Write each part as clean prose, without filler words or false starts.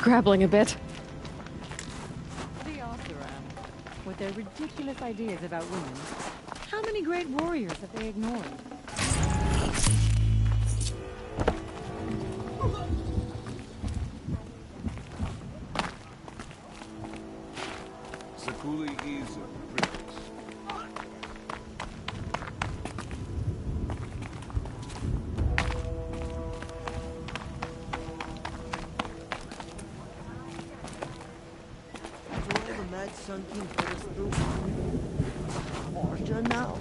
scrabbling a bit. The Oseram, with their ridiculous ideas about women. How many great warriors have they ignored? Sakuli is a prince. The mad sun king put us through. Order now.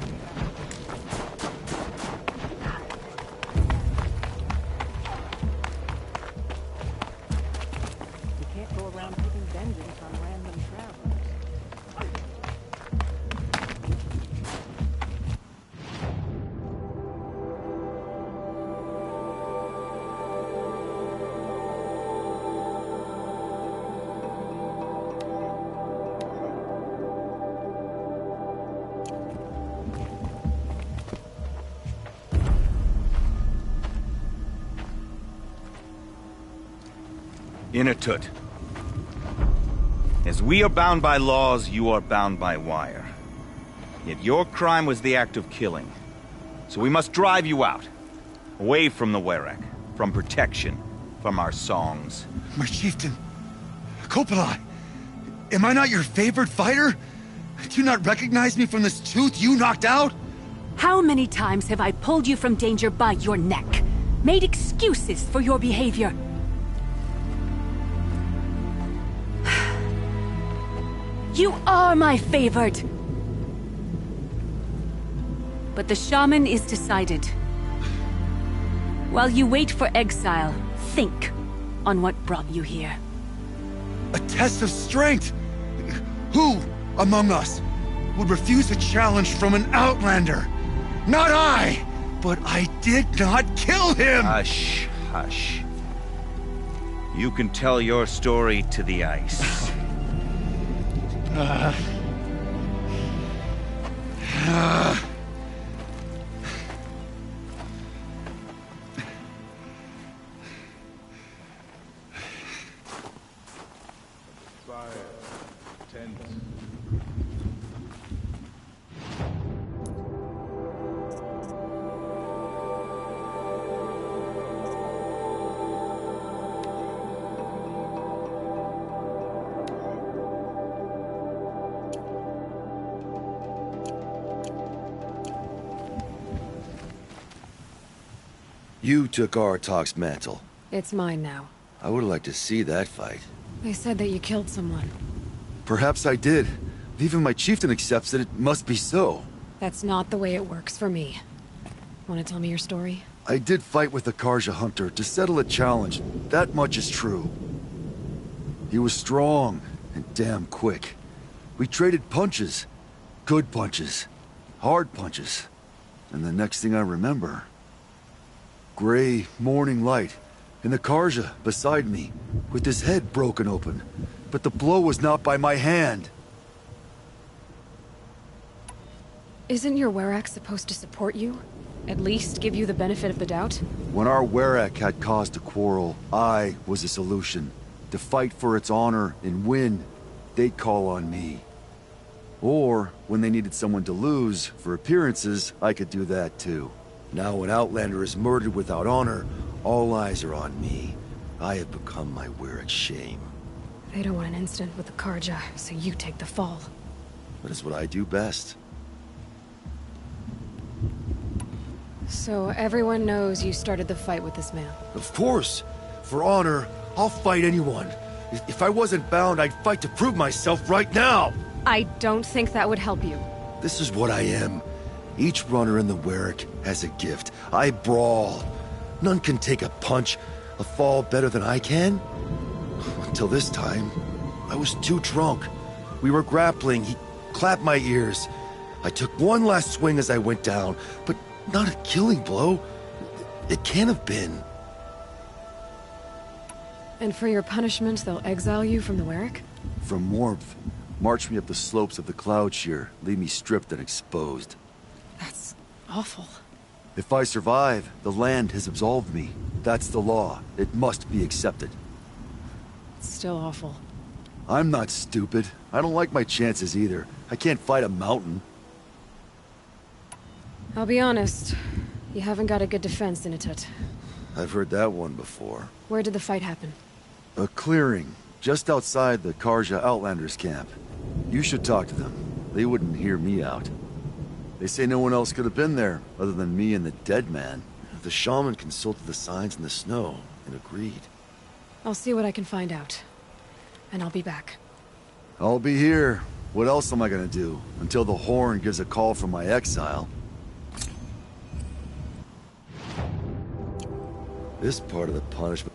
You can't go around taking vengeance on random travelers. Inatut. As we are bound by laws, you are bound by wire. Yet your crime was the act of killing. So we must drive you out. Away from the Werak. From protection. From our songs. My chieftain. Kopalai. Am I not your favorite fighter? Do you not recognize me from this tooth you knocked out? How many times have I pulled you from danger by your neck? Made excuses for your behavior? You are my favorite! But the shaman is decided. While you wait for exile, think on what brought you here. A test of strength! Who among us would refuse a challenge from an outlander? Not I! But I did not kill him! Hush, hush. You can tell your story to the ice. Fire. Tent. You took Artok's mantle. It's mine now. I would like to see that fight. They said that you killed someone. Perhaps I did. If even my chieftain accepts it, it must be so. That's not the way it works for me. Want to tell me your story? I did fight with the Karja hunter to settle a challenge. That much is true. He was strong and damn quick. We traded punches. Good punches. Hard punches. And the next thing I remember... gray morning light, and the Karja beside me, with his head broken open. But the blow was not by my hand. Isn't your Werak supposed to support you? At least give you the benefit of the doubt? When our Werak had cause to quarrel, I was the solution. To fight for its honor and win, they'd call on me. Or, when they needed someone to lose, for appearances, I could do that too. Now an outlander is murdered without honor, all eyes are on me. I have become my Werak's shame. They don't want an incident with the Karja, so you take the fall. That is what I do best. So everyone knows you started the fight with this man? Of course! For honor, I'll fight anyone. If I wasn't bound, I'd fight to prove myself right now! I don't think that would help you. This is what I am. Each runner in the Werak has a gift. I brawl. None can take a punch, a fall better than I can. Until this time, I was too drunk. We were grappling, he clapped my ears. I took one last swing as I went down, but not a killing blow. It can't have been. And for your punishment, they'll exile you from the Werak? From warmth. March me up the slopes of the Cloud Shear, leave me stripped and exposed. That's awful. If I survive, the land has absolved me. That's the law. It must be accepted. It's still awful. I'm not stupid. I don't like my chances either. I can't fight a mountain. I'll be honest. You haven't got a good defense, Initut. I've heard that one before. Where did the fight happen? A clearing, just outside the Karja Outlanders camp. You should talk to them. They wouldn't hear me out. They say no one else could have been there, other than me and the dead man. The shaman consulted the signs in the snow, and agreed. I'll see what I can find out. And I'll be back. I'll be here. What else am I gonna do? Until the horn gives a call from my exile. This part of the punishment...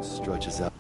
stretches out.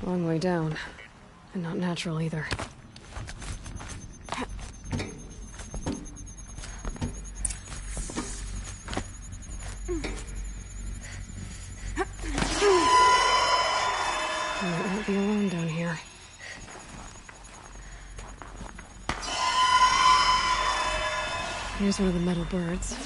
Long way down. And not natural either. I might not be alone down here. Here's one of the metal birds.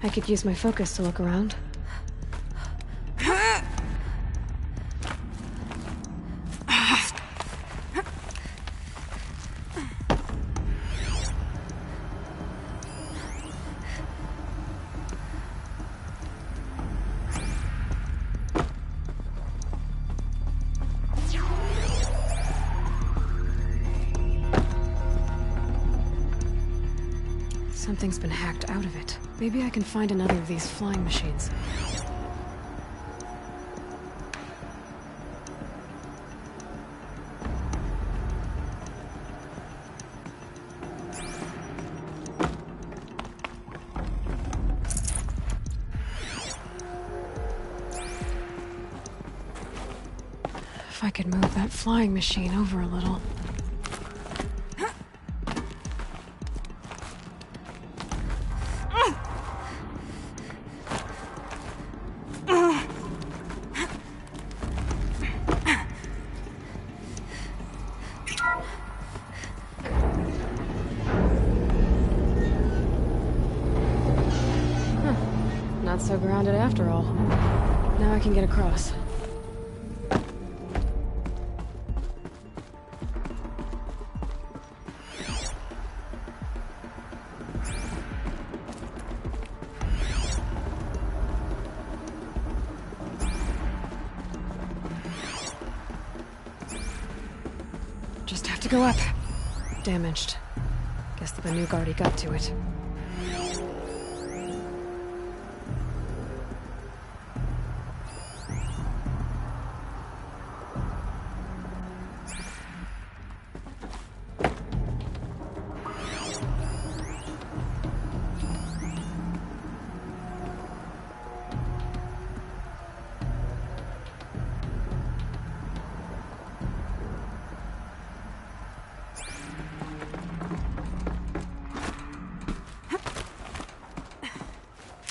I could use my focus to look around. Something's been hacked out of it. Maybe I can find another of these flying machines. If I could move that flying machine over a little. Not so grounded after all. Now I can get across. Just have to go up. Damaged. Guess the Banuk already got to it.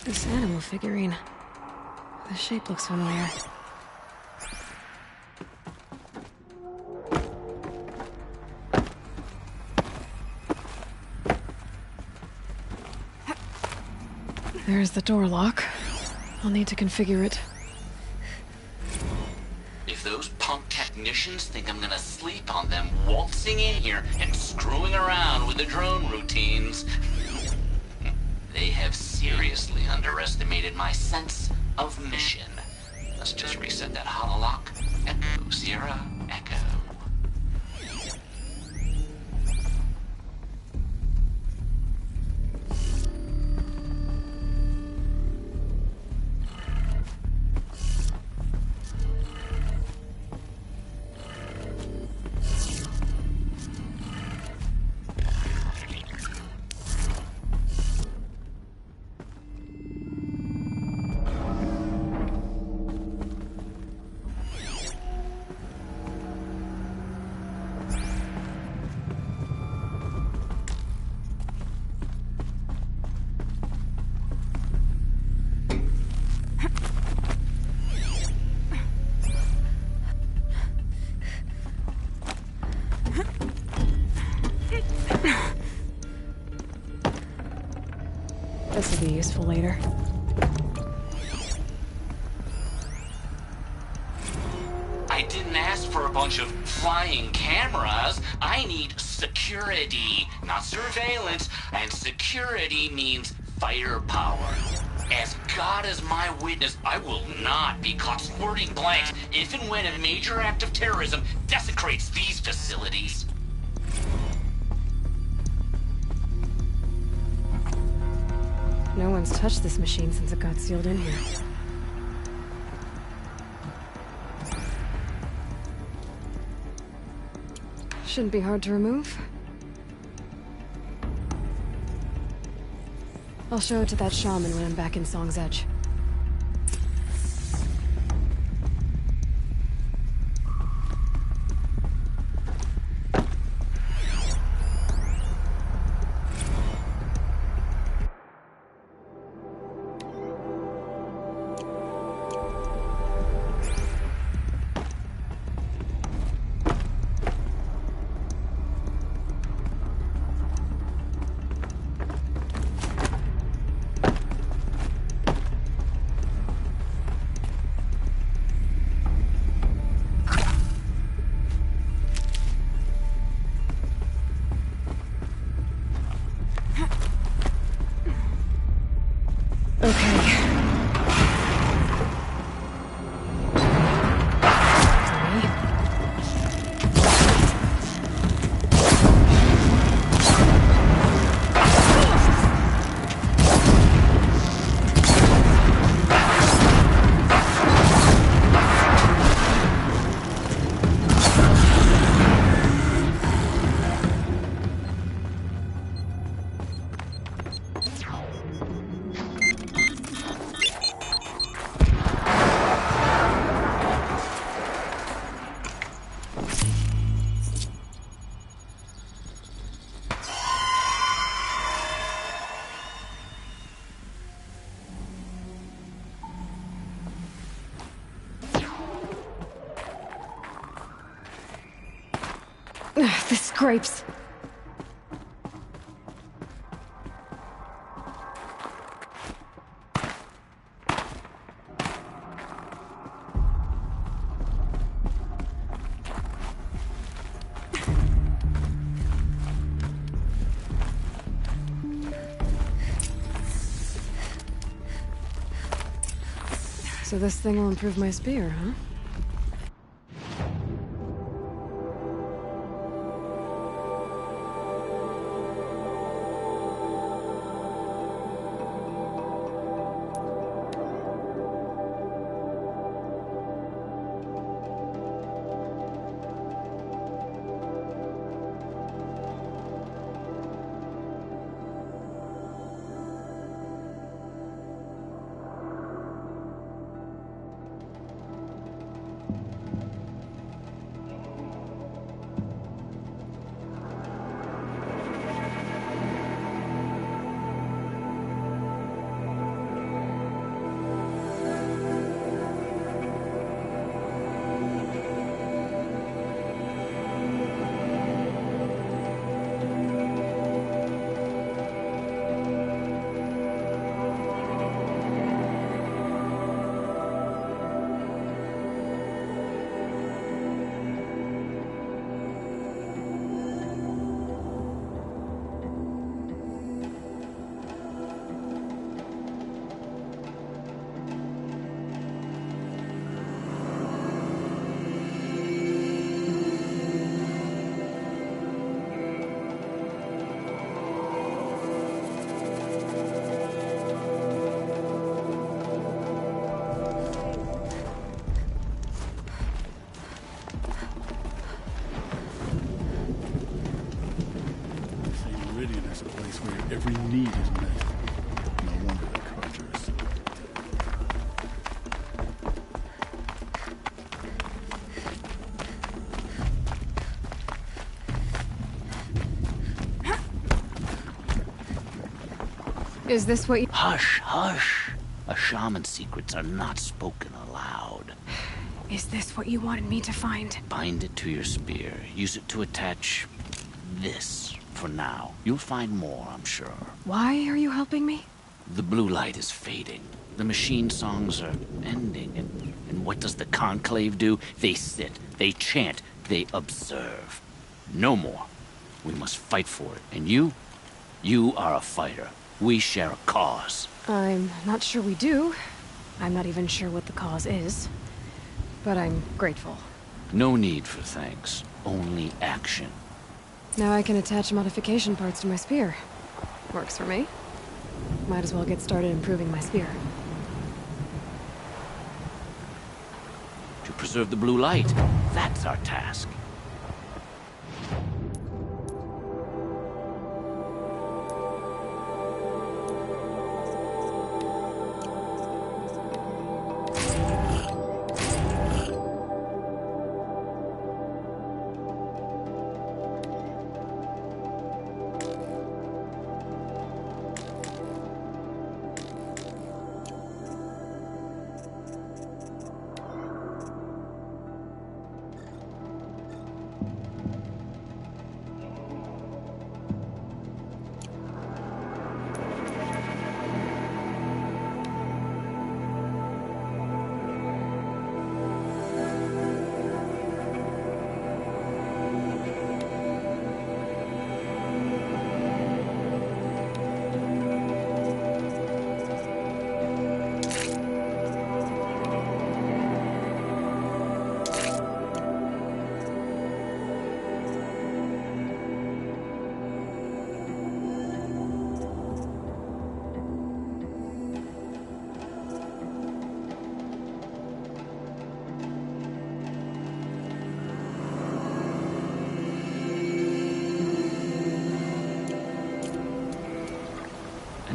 This animal figurine. The shape looks familiar. There's the door lock. I'll need to configure it. If those punk technicians think I'm gonna sleep on them waltzing in here and screwing around with the drone routines, they have seriously underestimated my sense of mission. Let's just reset that hololock. Echo, Sierra, Echo. This will be useful later. I didn't ask for a bunch of flying cameras. I need security, not surveillance. And security means firepower. As God is my witness, I will not be caught squirting blanks if and when a major act of terrorism desecrates these facilities. No one's touched this machine since it got sealed in here. Shouldn't be hard to remove. I'll show it to that shaman when I'm back in Song's Edge. Grapes. So this thing will improve my spear, huh? Every need is met. No wonder the Carters. Is this what you— Hush, hush. A shaman's secrets are not spoken aloud. Is this what you wanted me to find? Bind it to your spear. Use it to attach this. For now. You'll find more, I'm sure. Why are you helping me? The blue light is fading. The machine songs are ending. And what does the Conclave do? They sit, they chant, they observe. No more. We must fight for it. And you? You are a fighter. We share a cause. I'm not sure we do. I'm not even sure what the cause is. But I'm grateful. No need for thanks. Only action. Now I can attach modification parts to my spear. Works for me. Might as well get started improving my spear. To preserve the blue light, that's our task.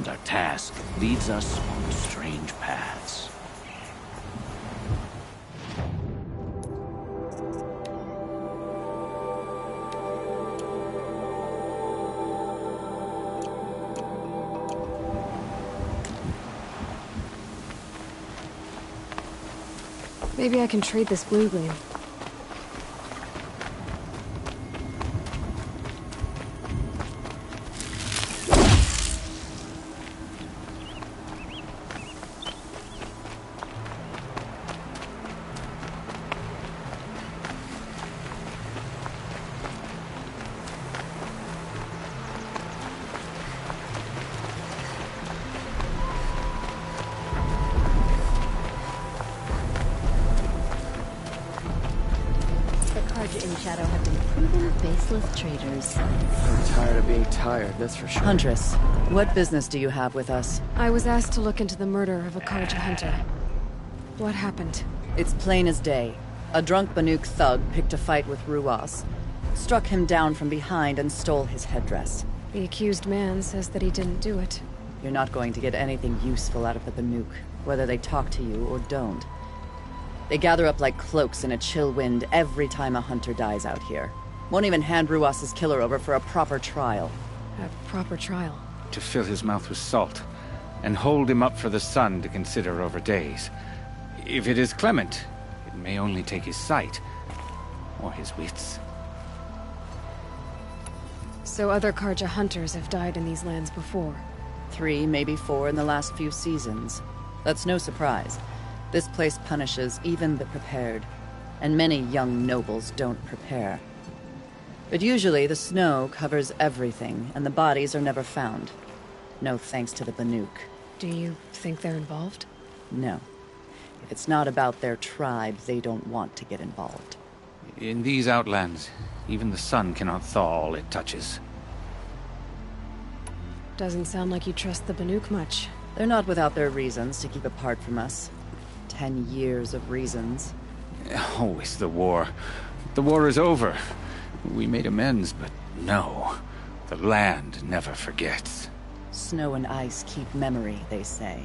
Our task leads us on strange paths. Maybe I can trade this blue gleam. Shadow have been proven baseless traitors. I'm tired of being tired, that's for sure. Huntress, what business do you have with us? I was asked to look into the murder of a Karja hunter. What happened? It's plain as day. A drunk Banuk thug picked a fight with Ruas, struck him down from behind and stole his headdress. The accused man says that he didn't do it. You're not going to get anything useful out of the Banuk, whether they talk to you or don't. They gather up like cloaks in a chill wind every time a hunter dies out here. Won't even hand Ruas's killer over for a proper trial. A proper trial? To fill his mouth with salt, and hold him up for the sun to consider over days. If it is clement, it may only take his sight, or his wits. So other Karja hunters have died in these lands before? 3, maybe 4 in the last few seasons. That's no surprise. This place punishes even the prepared, and many young nobles don't prepare. But usually the snow covers everything, and the bodies are never found. No thanks to the Banuk. Do you think they're involved? No. If it's not about their tribe, they don't want to get involved. In these outlands, even the sun cannot thaw all it touches. Doesn't sound like you trust the Banuk much. They're not without their reasons to keep apart from us. 10 years of reasons. Always the war. The war is over. We made amends, but no. The land never forgets. Snow and ice keep memory, they say.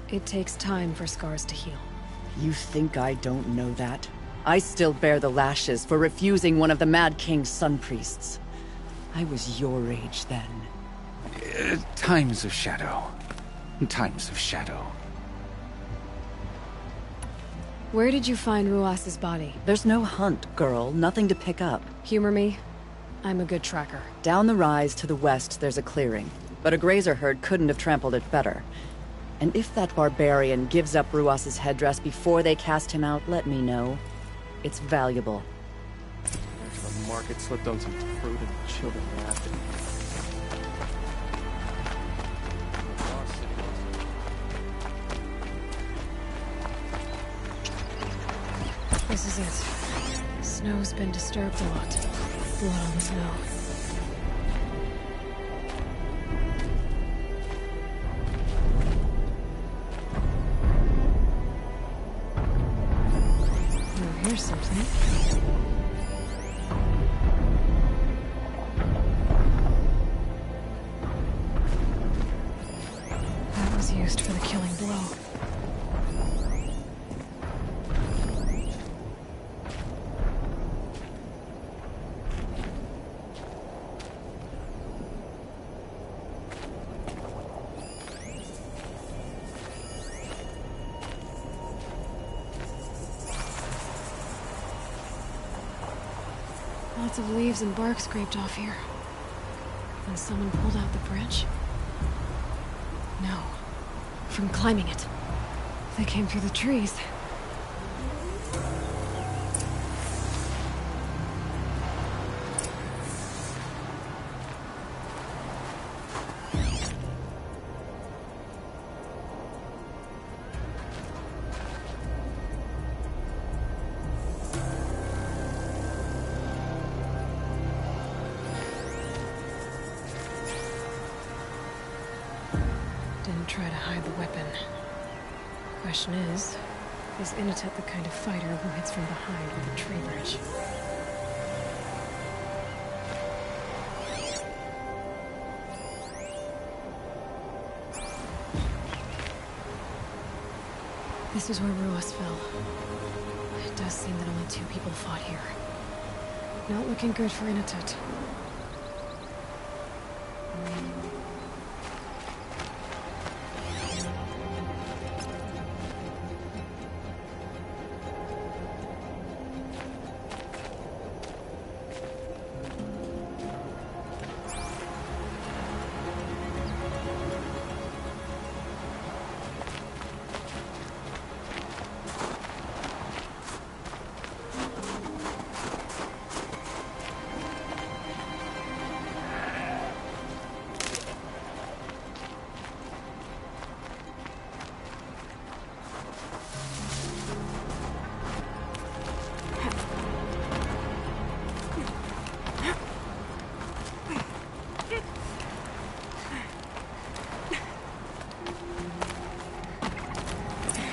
It takes time for scars to heal. You think I don't know that? I still bear the lashes for refusing one of the Mad King's sun priests. I was your age then. Times of shadow. Times of shadow. Where did you find Ruas's body? There's no hunt, girl. Nothing to pick up. Humor me. I'm a good tracker. Down the rise to the west, there's a clearing. But a grazer herd couldn't have trampled it better. And if that barbarian gives up Ruas's headdress before they cast him out, let me know. It's valuable. The market slipped on some fruit and children laughing. This is it. Snow's been disturbed a lot. Blood on the snow. Oh, here's something. That was used for the killing blow. Lots of leaves and bark scraped off here. And someone pulled out the branch? No. From climbing it. They came through the trees. Didn't try to hide the weapon. Question is Inatet the kind of fighter who hits from behind with a tree branch? This is where Ruas fell. It does seem that only 2 people fought here. Not looking good for Inatet.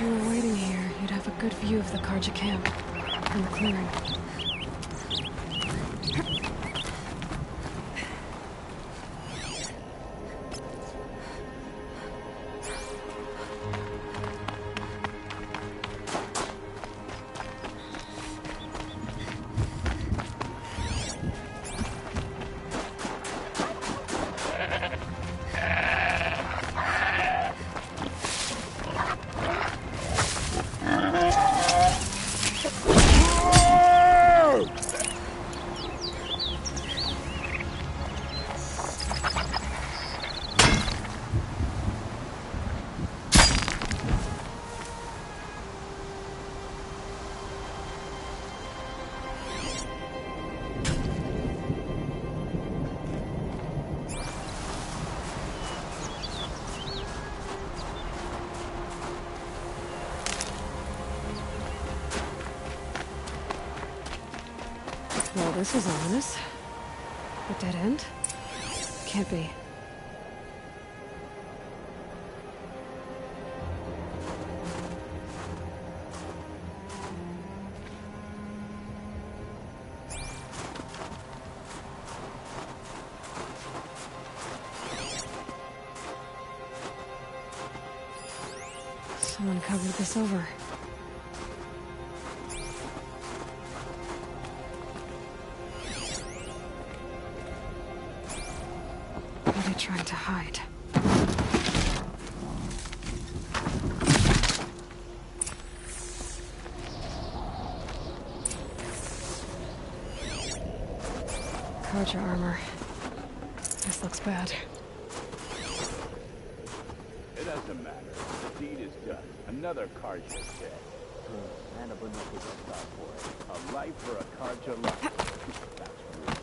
If you were waiting here, you'd have a good view of the Karja camp from the clearing. Well, this is ominous. A dead end? Can't be. Someone covered this over. What are they trying to hide? Karja armor. This looks bad. It doesn't matter. The deed is done. Another Karja is dead. And a Banuka just got for it. A life for a Karja life. That's weird.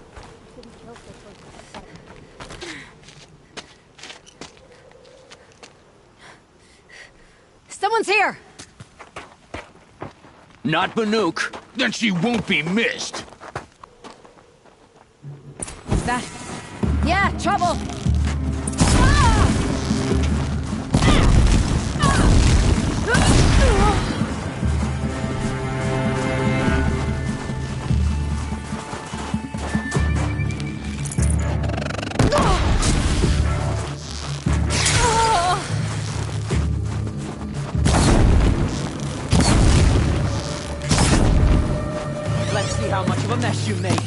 Someone's here! Not Banuk. Then she won't be missed. What's that? Yeah, trouble! Let's see how much of a mess you make.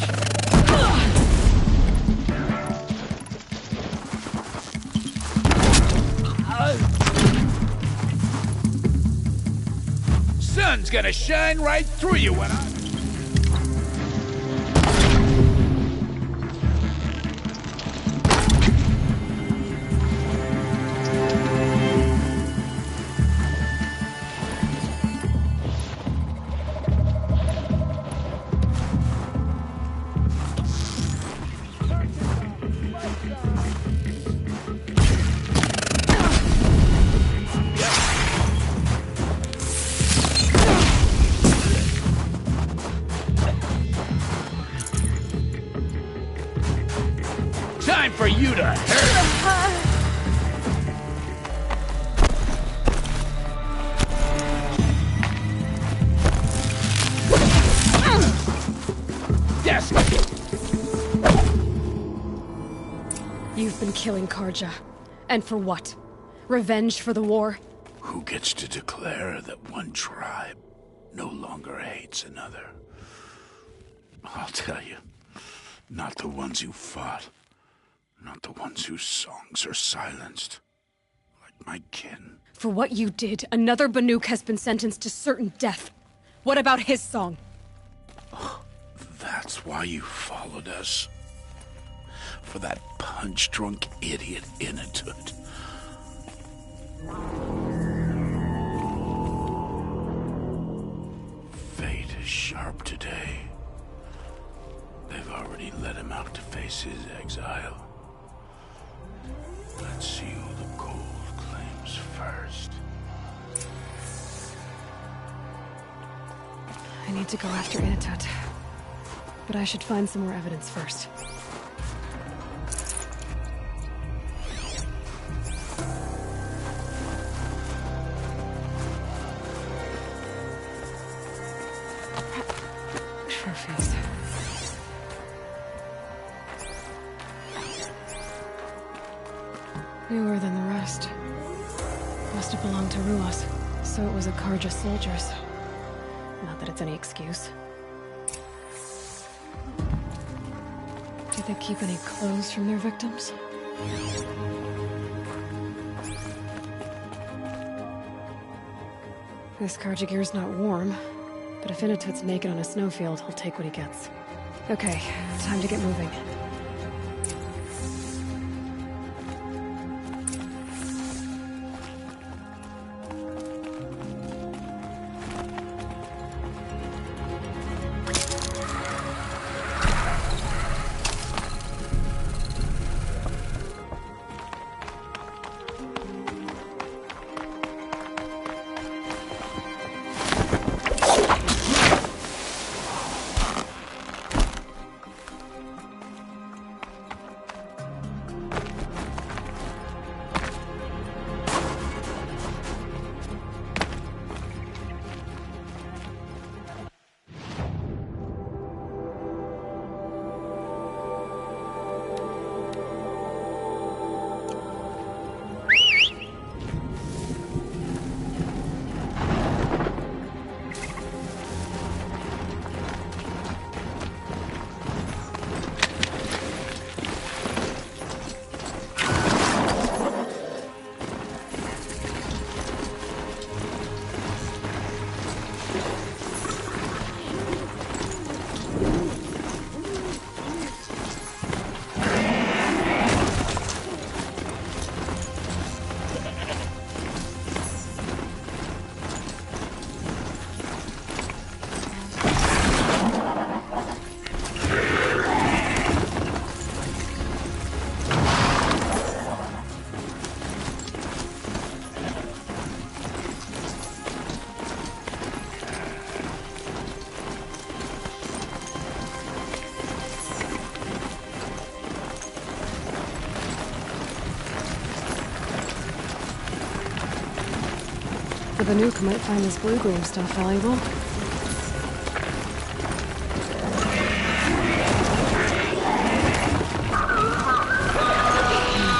Sun's gonna shine right through you when I... Time for you to hurt! Yes! You've been killing Karja. And for what? Revenge for the war? Who gets to declare that one tribe no longer hates another? I'll tell you, not the ones who fought. Not the ones whose songs are silenced. Like my kin. For what you did, another Banuk has been sentenced to certain death. What about his song? That's why you followed us. For that punch-drunk idiot Inatut. Fate is sharp today. They've already let him out to face his exile. Let's see who the gold claims first. I need to go after Inatut. But I should find some more evidence first. trophies. Newer than the rest. Must have belonged to Ruas, so it was a Karja soldiers. Not that it's any excuse. Did they keep any clothes from their victims? This Karja gear's not warm, but if Inatut's naked on a snowfield, he'll take what he gets. Okay, time to get moving. The Banuk might find this blue gleam stuff valuable.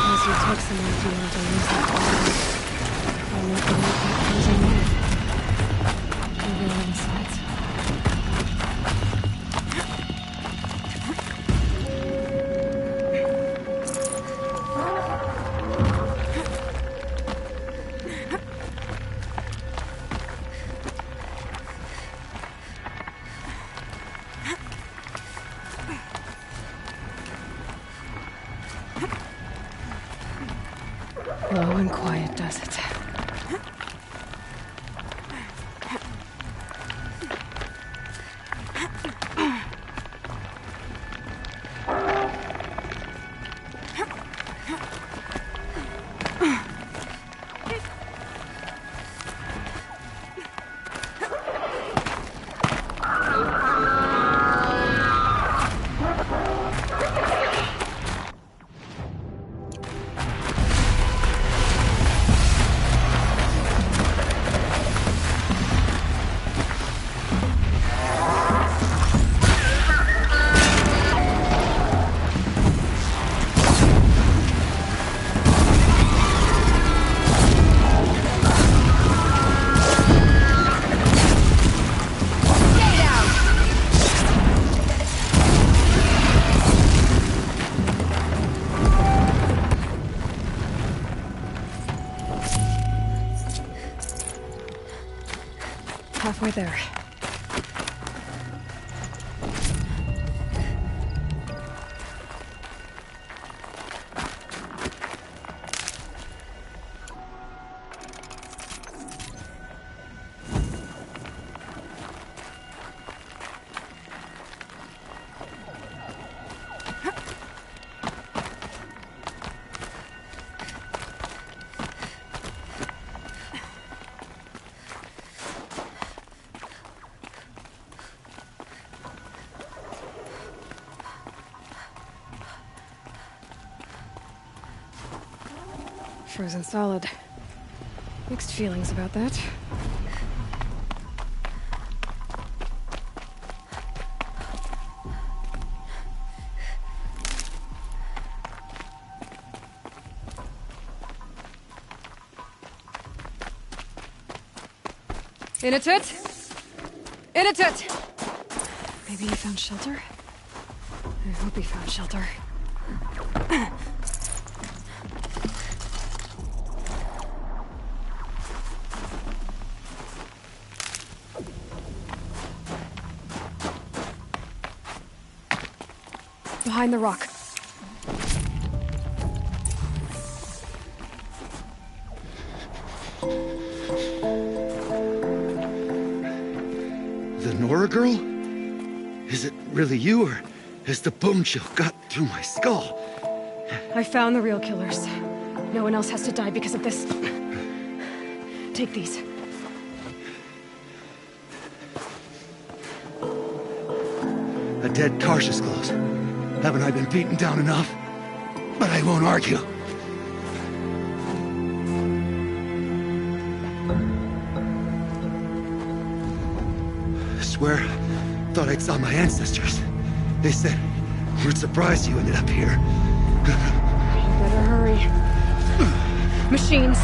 Unless you take someone if you want to use that power. I'll make them make that closing move. Maybe on the sides. Low and quiet does it. Halfway there. Frozen solid. Mixed feelings about that. Inatut! Inatut! Maybe he found shelter? I hope he found shelter. Behind the rock. The Nora girl? Is it really you, or has the bone chill got through my skull? I found the real killers. No one else has to die because of this. Take these. A dead Karja's clothes. Haven't I been beaten down enough? But I won't argue. I swear, thought I'd saw my ancestors. They said, we're surprised you ended up here. You better hurry. Machines.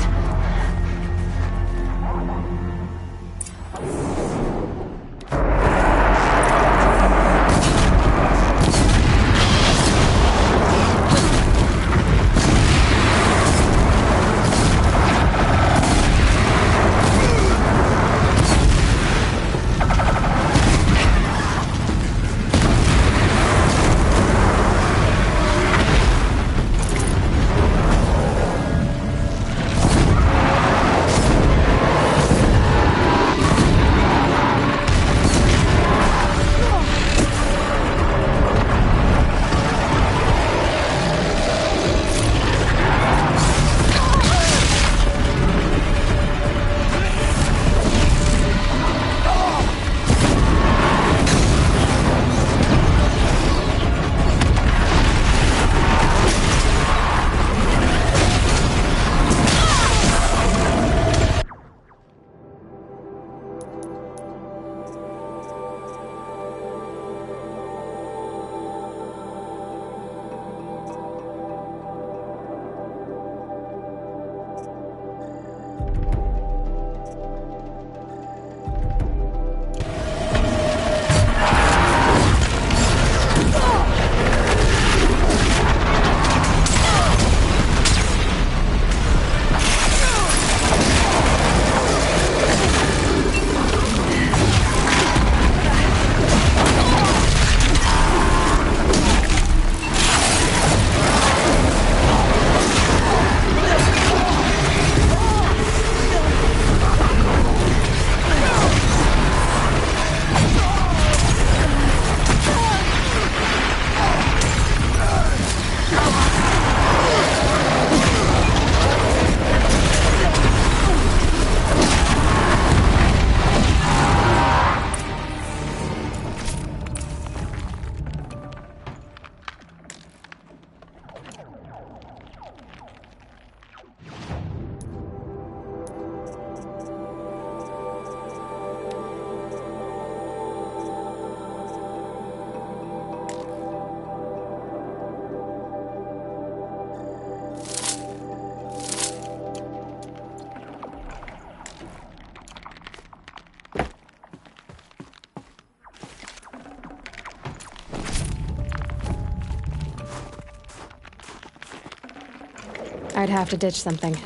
I'd have to ditch something.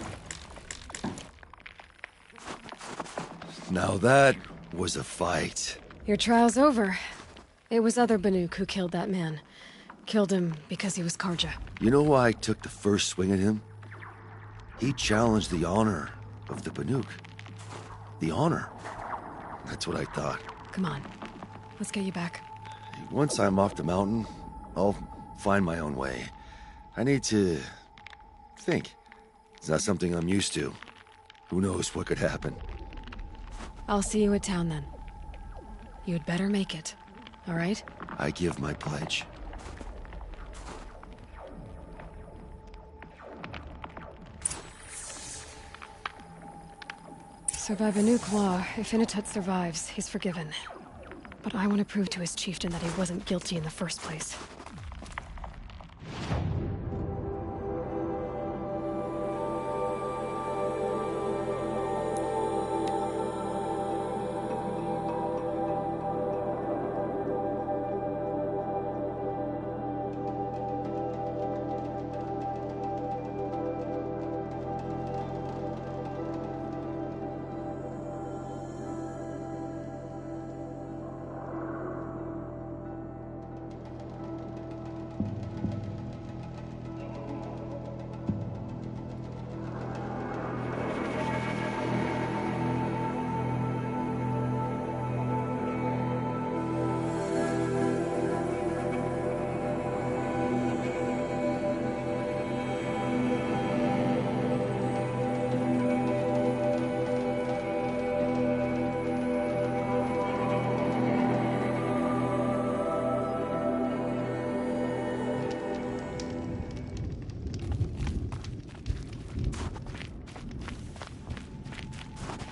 Now that was a fight. Your trial's over. It was other Banuk who killed that man. Killed him because he was Karja. You know why I took the first swing at him? He challenged the honor of the Banuk. The honor. That's what I thought. Come on. Let's get you back. Once I'm off the mountain, I'll find my own way. I need to think. It's not something I'm used to. Who knows what could happen. I'll see you at town then. You'd better make it, all right? I give my pledge. Survive a new claw. If Inatut survives, he's forgiven. But I want to prove to his chieftain that he wasn't guilty in the first place.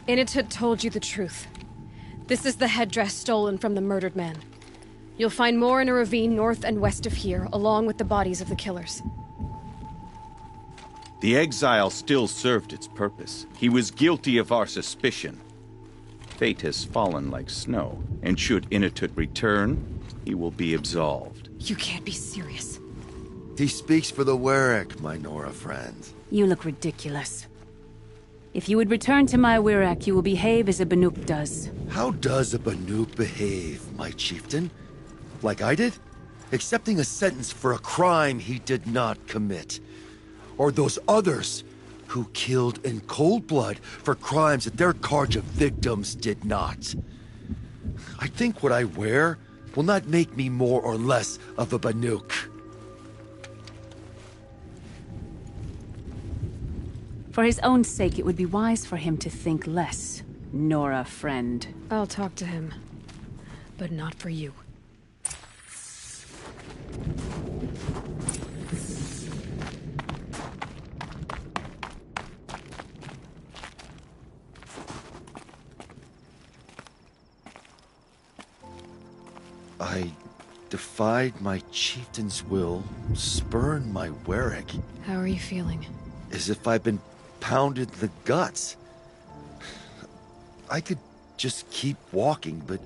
Initut told you the truth. This is the headdress stolen from the murdered man. You'll find more in a ravine north and west of here, along with the bodies of the killers. The exile still served its purpose. He was guilty of our suspicion. Fate has fallen like snow, and should Initut return, he will be absolved. You can't be serious. He speaks for the Warwick, my Nora friend. You look ridiculous. If you would return to my Wirak, you will behave as a Banuk does. How does a Banuk behave, my chieftain? Like I did? Accepting a sentence for a crime he did not commit. Or those others who killed in cold blood for crimes that their Karja victims did not. I think what I wear will not make me more or less of a Banuk. For his own sake, it would be wise for him to think less, Nora friend. I'll talk to him. But not for you. I defied my chieftain's will, spurned my Warwick. How are you feeling? As if I've been pounded in the guts. I could just keep walking, but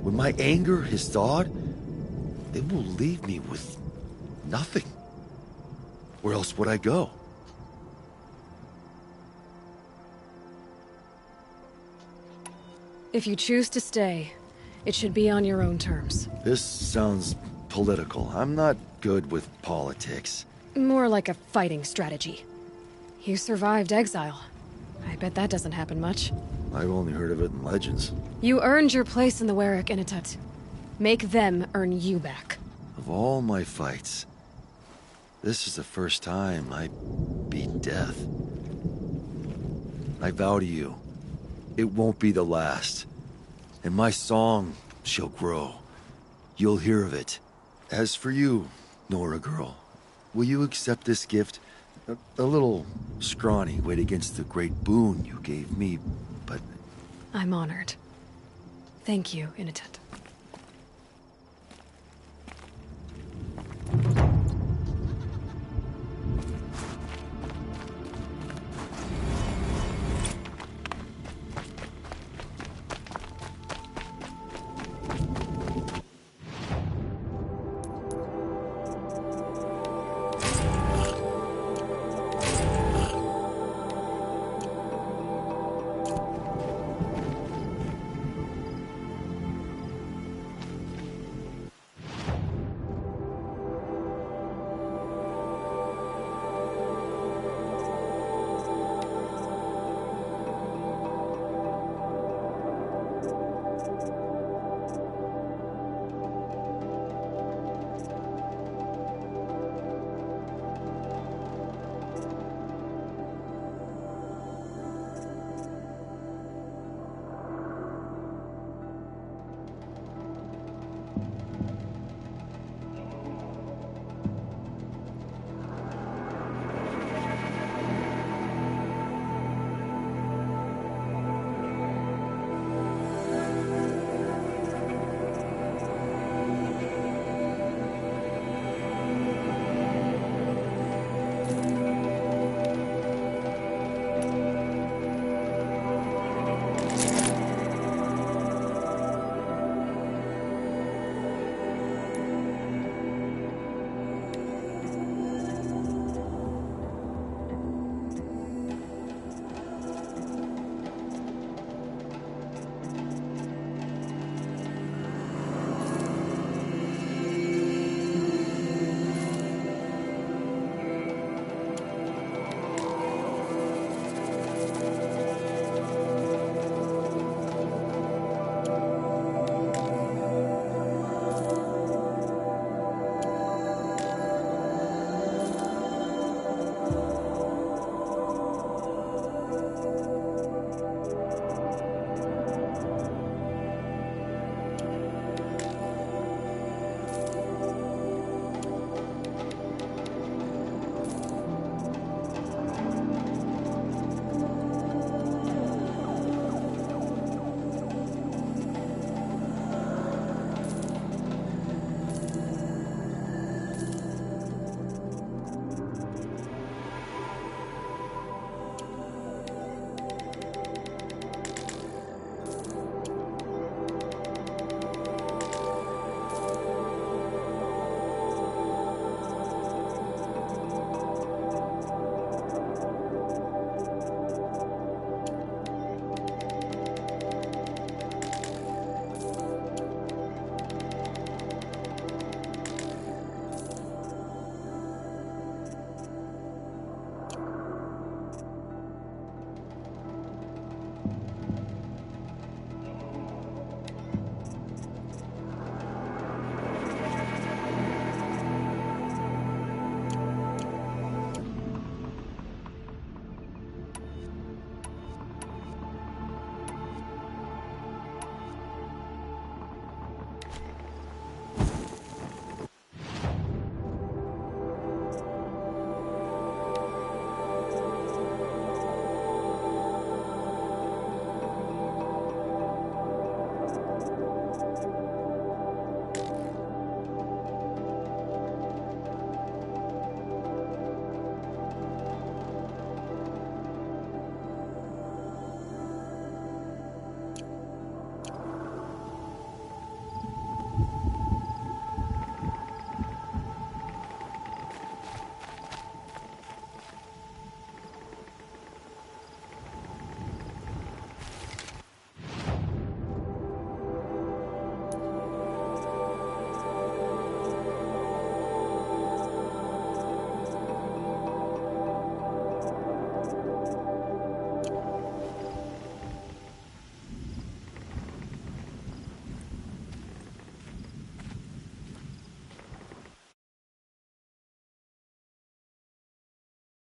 when my anger has thawed, it will leave me with nothing. Where else would I go? If you choose to stay, it should be on your own terms. This sounds political. I'm not good with politics. More like a fighting strategy. You survived exile. I bet that doesn't happen much. I've only heard of it in legends. You earned your place in the Warwick Initut. Make them earn you back. Of all my fights, this is the first time I beat death. I vow to you, it won't be the last. And my song shall grow. You'll hear of it. As for you, Nora girl, will you accept this gift? A little scrawny weighed against the great boon you gave me, but... I'm honored. Thank you, Initut.